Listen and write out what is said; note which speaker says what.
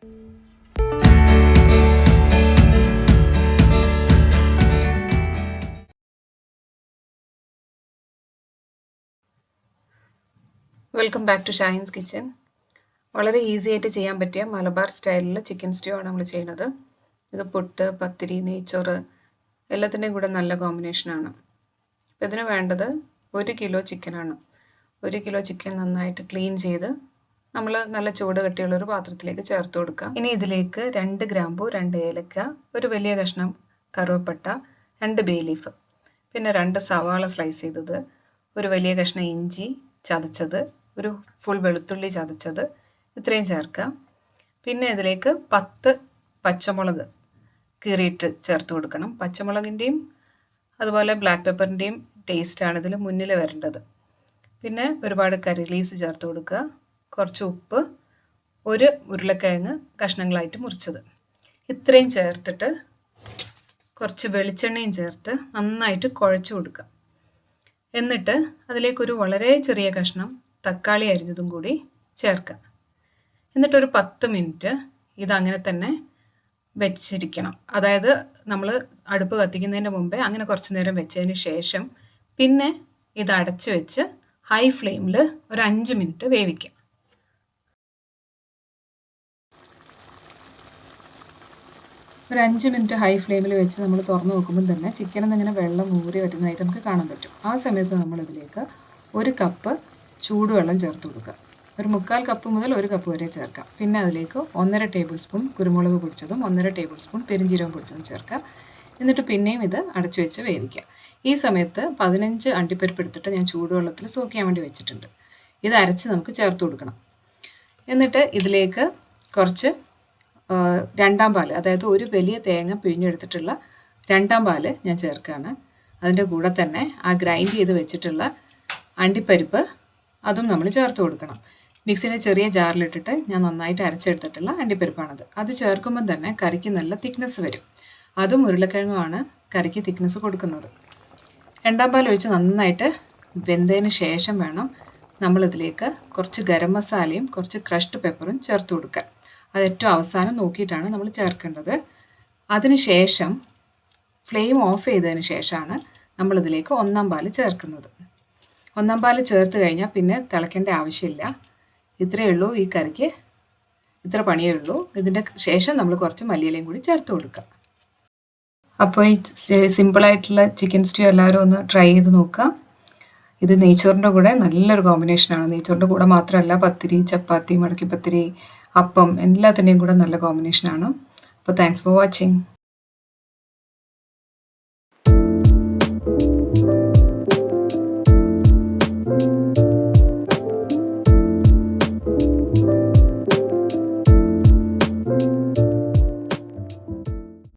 Speaker 1: Welcome back to Shahin's kitchen. വളരെ easy ആയിട്ട് ചെയ്യാൻ പറ്റിയ മലബാർ സ്റ്റൈലിൽ ചിക്കൻ സ്റ്റൂ ആണ് നമ്മൾ ചെയ്യുന്നത്. ഇത് പുട്ട്, പത്തിരി, നെയ്ച്ചോറ് എല്ലാത്തിൻ്റെയും കൂടെ നല്ല കോമ്പിനേഷനാണ്. അപ്പോൾ ഇതിന് വേണ്ടത് 1 കിലോ ചിക്കനാണ്. 1 കിലോ ചിക്കൻ നന്നായിട്ട് ക്ലീൻ ചെയ്ത് നമ്മൾ നല്ല ചൂട് കട്ടിയുള്ളൊരു പാത്രത്തിലേക്ക് ചേർത്ത് കൊടുക്കാം. ഇനി ഇതിലേക്ക് 2 ഗ്രാമ്പൂ, 2 ഏലക്ക, ഒരു വലിയ കഷ്ണം കറുവപ്പട്ട, 2 ബേ ലീഫ്, പിന്നെ 2 സവാള സ്ലൈസ് ചെയ്തത്, ഒരു വലിയ കഷ്ണം ഇഞ്ചി ചതച്ചത്, ഒരു ഫുൾ വെളുത്തുള്ളി ചതച്ചത്, ഇത്രയും ചേർക്കാം. പിന്നെ ഇതിലേക്ക് 10 പച്ചമുളക് കീറിയിട്ട് ചേർത്ത് കൊടുക്കണം. പച്ചമുളകിൻ്റെയും അതുപോലെ ബ്ലാക്ക് പെപ്പറിൻ്റെയും ടേസ്റ്റാണ് ഇതിൽ മുന്നിൽ വരേണ്ടത്. പിന്നെ ഒരുപാട് കറി ലീവ്സ് ചേർത്ത് കൊടുക്കുക. കുറച്ച് ഉപ്പ്, ഒരു ഉരുളക്കിഴങ്ങ് കഷ്ണങ്ങളായിട്ട് മുറിച്ചത്, ഇത്രയും ചേർത്തിട്ട് കുറച്ച് വെളിച്ചെണ്ണയും ചേർത്ത് നന്നായിട്ട് കുഴച്ച് കൊടുക്കുക. എന്നിട്ട് അതിലേക്കൊരു വളരെ ചെറിയ കഷ്ണം തക്കാളി അരിഞ്ഞതും കൂടി ചേർക്കുക. എന്നിട്ടൊരു 10 മിനിറ്റ് ഇതങ്ങനെ തന്നെ വെച്ചിരിക്കണം. അതായത് നമ്മൾ അടുപ്പ് കത്തിക്കുന്നതിന് മുമ്പേ അങ്ങനെ കുറച്ച് നേരം വെച്ചതിന് ശേഷം പിന്നെ ഇത് അടച്ച് വെച്ച് ഹൈ ഫ്ലെയിമിൽ ഒരു 5 മിനിറ്റ് വേവിക്കുക. ഒരു 5 മിനിറ്റ് ഹൈ ഫ്ലെയിമിൽ വെച്ച് നമ്മൾ തുറന്ന് നോക്കുമ്പോൾ തന്നെ ചിക്കനിൽ നിന്ന് ഇങ്ങനെ വെള്ളം ഊറി വരുന്നതായിട്ട് നമുക്ക് കാണാൻ പറ്റും. ആ സമയത്ത് നമ്മളിതിലേക്ക് 1 കപ്പ് ചൂടുവെള്ളം ചേർത്ത് കൊടുക്കുക. ഒരു 3/4 കപ്പ് മുതൽ 1 കപ്പ് വരെ ചേർക്കാം. പിന്നെ അതിലേക്ക് 1.5 ടേബിൾ സ്പൂൺ കുരുമുളക് പൊടിച്ചതും 1.5 ടേബിൾ സ്പൂൺ പെരിഞ്ജീരകം പൊടിച്ചതും ചേർക്കുക. എന്നിട്ട് പിന്നെയും ഇത് അടച്ചു വെച്ച് വേവിക്കുക. ഈ സമയത്ത് 15 അണ്ടിപ്പരിപ്പ് എടുത്തിട്ട് ഞാൻ ചൂടുവെള്ളത്തിൽ സോക്ക് ചെയ്യാൻ വേണ്ടി വെച്ചിട്ടുണ്ട്. ഇത് അരച്ച് നമുക്ക് ചേർത്ത് കൊടുക്കണം. എന്നിട്ട് ഇതിലേക്ക് കുറച്ച് 2ാം പാൽ, അതായത് ഒരു വലിയ തേങ്ങ പിഴിഞ്ഞെടുത്തിട്ടുള്ള 2ാം പാൽ ഞാൻ ചേർക്കുകയാണ്. അതിൻ്റെ കൂടെ തന്നെ ആ ഗ്രൈൻഡ് ചെയ്ത് വെച്ചിട്ടുള്ള അണ്ടിപ്പരിപ്പ് അതും നമ്മൾ ചേർത്ത് കൊടുക്കണം. മിക്സിയുടെ ചെറിയ ജാറിലിട്ടിട്ട് ഞാൻ നന്നായിട്ട് അരച്ചെടുത്തിട്ടുള്ള അണ്ടിപ്പരിപ്പാണത്. അത് ചേർക്കുമ്പോൾ തന്നെ കറിക്ക് നല്ല തിക്നെസ് വരും. അതും ഉരുളക്കിഴങ്ങുമാണ് കറിക്ക് തിക്നെസ് കൊടുക്കുന്നത്. 2ാം പാൽ ഒഴിച്ച് നന്നായിട്ട് വെന്തതിന് ശേഷം വേണം നമ്മളിതിലേക്ക് കുറച്ച് ഗരം മസാലയും കുറച്ച് ക്രഷ്ഡ് പെപ്പറും ചേർത്ത് കൊടുക്കാൻ. അത് ഏറ്റവും അവസാനം നോക്കിയിട്ടാണ് നമ്മൾ ചേർക്കേണ്ടത്. അതിന് ശേഷം ഫ്ലെയിം ഓഫ് ചെയ്തതിന് ശേഷമാണ് നമ്മളിതിലേക്ക് 1ാം പാൽ ചേർക്കുന്നത്. 1ാം പാൽ ചേർത്ത് കഴിഞ്ഞാൽ പിന്നെ തിളയ്ക്കേണ്ട ആവശ്യമില്ല. ഇത്രയേ ഉള്ളൂ, ഈ കറിക്ക് ഇത്ര പണിയേ ഉള്ളൂ. ഇതിൻ്റെ ശേഷം നമ്മൾ കുറച്ച് മല്ലിയിലയും കൂടി ചേർത്ത് കൊടുക്കുക. അപ്പോൾ ഈ സിമ്പിളായിട്ടുള്ള ചിക്കൻ സ്റ്റൂ എല്ലാവരും ഒന്ന് ട്രൈ ചെയ്ത് നോക്കുക. ഇത് നെയ്ച്ചോറിൻ്റെ കൂടെ നല്ലൊരു കോമ്പിനേഷനാണ്. നെയ്ച്ചോറിൻ്റെ കൂടെ മാത്രമല്ല, പത്തിരി, ചപ്പാത്തി, മടക്കിപ്പത്തിരി, അപ്പം എല്ലാത്തിൻ്റെയും കൂടെ നല്ല കോമ്പിനേഷനാണ്. അപ്പോൾ താങ്ക്സ് ഫോർ വാച്ചിങ്.